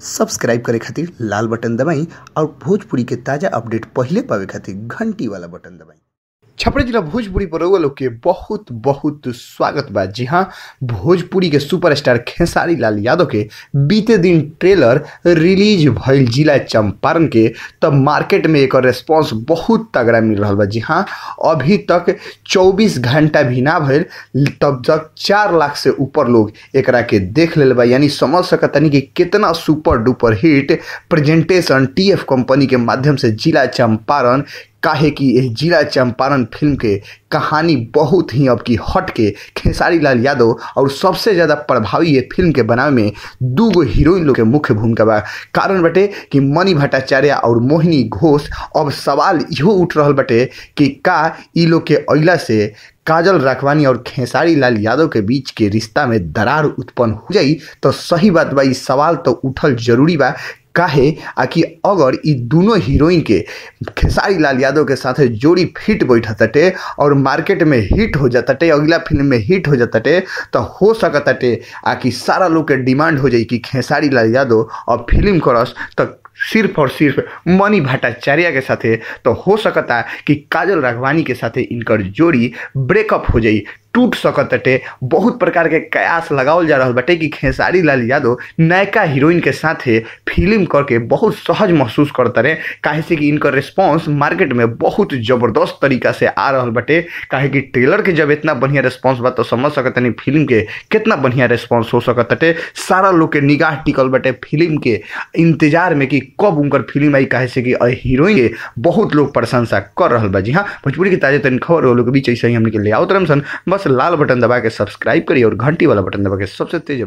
Subscribe करे खातिर लाल button दबाई और भोजपुरी के ताजा अपडेट पहले पावे खातिर घंटी वाला बटन दबाई। छपरा जिला भोजपुरी पर रउआ लोग के बहुत बहुत स्वागत बा। जी हाँ, भोजपुरी के सुपरस्टार खेसारी लाल यादव के बीते दिन ट्रेलर रिलीज भइल जिला चंपारण के, तब मार्केट में एक रेस्पॉन्स बहुत तगड़ा मिल रहा बा। जी हाँ, अभी तक 24 घंटा भी ना भइल तब तक 4 लाख से ऊपर लोग एकरा के देख ले बा। यानी समझ सकतनी कि कितना super duper hit presentation TF company के माध्यम से जिला चंपारण, काहे कि यह जिला चंपारण फिल्म के कहानी बहुत ही अब की हट के खेसारी लाल यादव और सबसे ज़्यादा प्रभावी ये फिल्म के बनावे में 2 हीरोइन लोग के मुख्य भूमिका बा। कारण बटे कि मणि भट्टाचार्य और मोहिनी घोष। अब सवाल इहो उठ रहा बटे कि का ई लोग के अइला से काजल राघवानी और खेसारी लाल यादव के बीच के रिश्ता में दरार उत्पन्न हो जाई। तो सही बात बा, इस सवाल तो उठल जरूरी बा। काहे आकि अगर ई दोनों हीरोइन के खेसारी लाल यादव के साथ जोड़ी फिट बैठते और मार्केट में हिट हो जाते, अगला फिल्म में हिट हो जाते, तो हो सकते आकि सारा लोग के डिमांड हो जाए कि खेसारी लाल यादव अब फिल्म करस तो सिर्फ और सिर्फ मणि भट्टाचार्य के साथे। तो हो सकता कि काजल राघवानी के साथे इनकर जोड़ी ब्रेकअप हो जाई, टूट सकते। बहुत प्रकार के कयास लगावल जा रहा बटे कि खेसारी लाल यादव नयका हीरोइन के साथे फिल्म करके बहुत सहज महसूस करते रहे। काहे से कि इनकर रिस्पांस मार्केट में बहुत ज़बरदस्त तरीका से आ रहा बटे। काहे कि ट्रेलर के जब इतना बढ़िया रिस्पांस बा तो समझ सकते नहीं फिल्म के कितना बढ़िया रिस्पांस हो सकते। सारा लोग के निगाह टिकल बटे फिल्म के इंतजार में कि कब उनकर फिल्म आई। काहे से कि हीरोइन के बहुत लोग प्रशंसा कर रहा बा। जी हाँ, भोजपुरी की ताजा तरीन खबर लोग के बीच ऐसे ही हमने के ले आओ तरम सन। बस लाल बटन दबा के सब्सक्राइब करिए और घंटी वाला बटन दबा के सबसे तेज